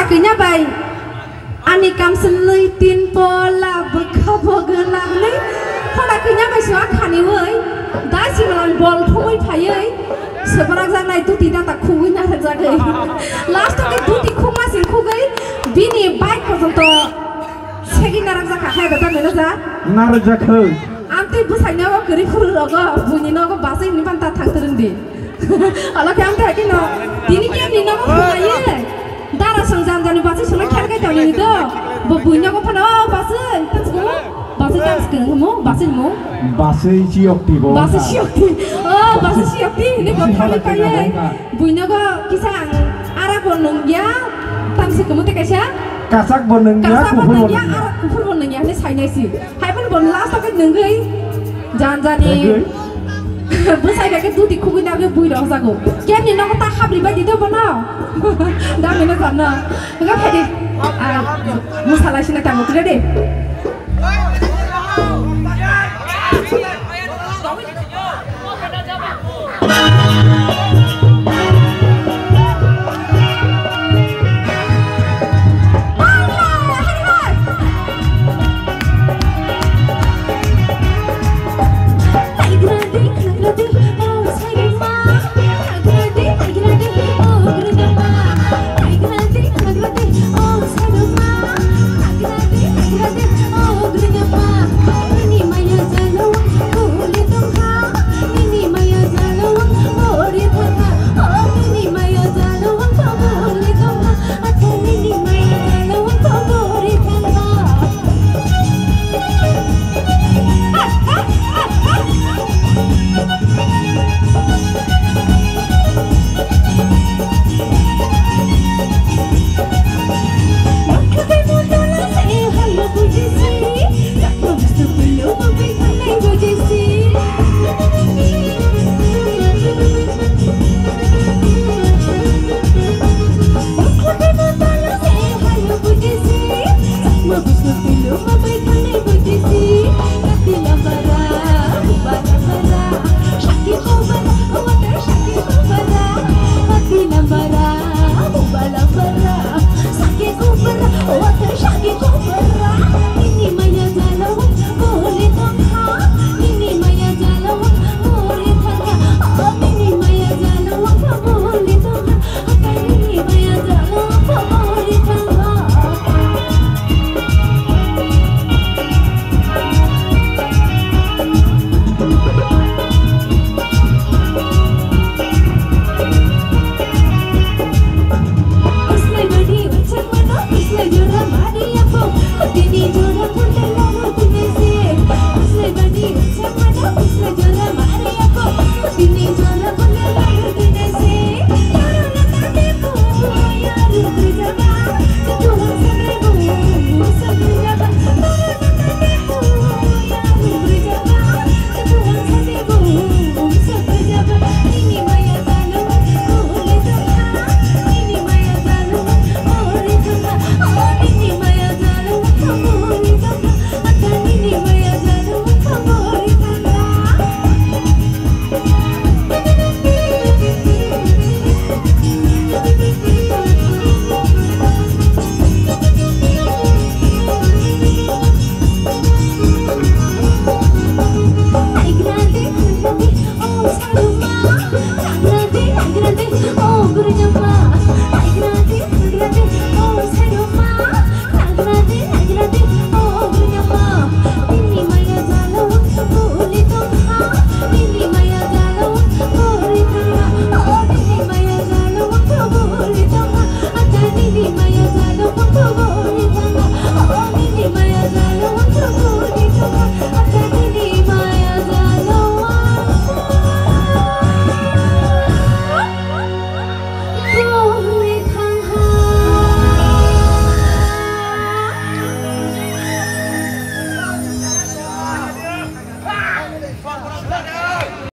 gakainya baik ani kamselai tin pola bekha bogelangni hora gakainya baik soa khani woi दा सिमलान बल थमै थायै सेबराग जानाय तुति दाता खुगै ना जागै लास्ट के तुति खुमा सिं खुगै बिनि बाइक पर्यन्त सेगि नाराग जाखा हाय दा मेना जा नाराग जाखै आमते बुसाइनाव गरि खुरु रग बुनिनाव बासै नि बान्ता थांतरंदि अला के आमते हाकिन दिनि के नि नाव खुमायै दारा संजान जानि बासै संना खेलगै दानि दो बुनिनाव फनो बासै तसगो बासै तसगो मो बासै मो बासै सियक्ति bo बासै सियक्ति बासै सियक्ति नि बथालै पायै बुइनाव किसा आरा बननगिया तामसे Kamte कायसा kasak bonengnya kupur bonengnya arah kupur bonengnya ini saya sih haipun bon last tapi nengai jangan jadi besar kayak tuh di kubur naga bui dong sago kian ni naga tak habis bagi dia benar dah mana sana enggak pede masalah sih nak tahu tidak deh